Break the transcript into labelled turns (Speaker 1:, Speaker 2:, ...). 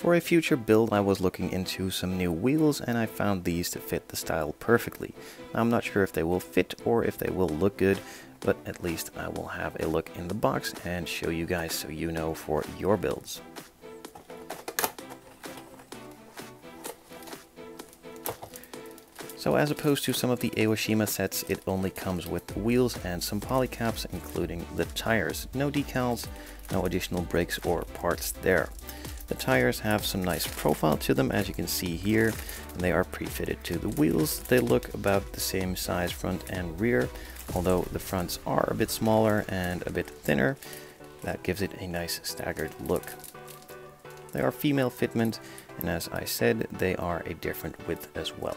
Speaker 1: For a future build, I was looking into some new wheels and I found these to fit the style perfectly. Now, I'm not sure if they will fit or if they will look good, but at least I will have a look in the box and show you guys so you know for your builds. So as opposed to some of the Aoshima sets, it only comes with the wheels and some polycaps, including the tires. No decals, no additional brakes or parts there. The tires have some nice profile to them, as you can see here, and they are pre-fitted to the wheels. They look about the same size front and rear, although the fronts are a bit smaller and a bit thinner. That gives it a nice staggered look. They are female fitment, and as I said, they are a different width as well.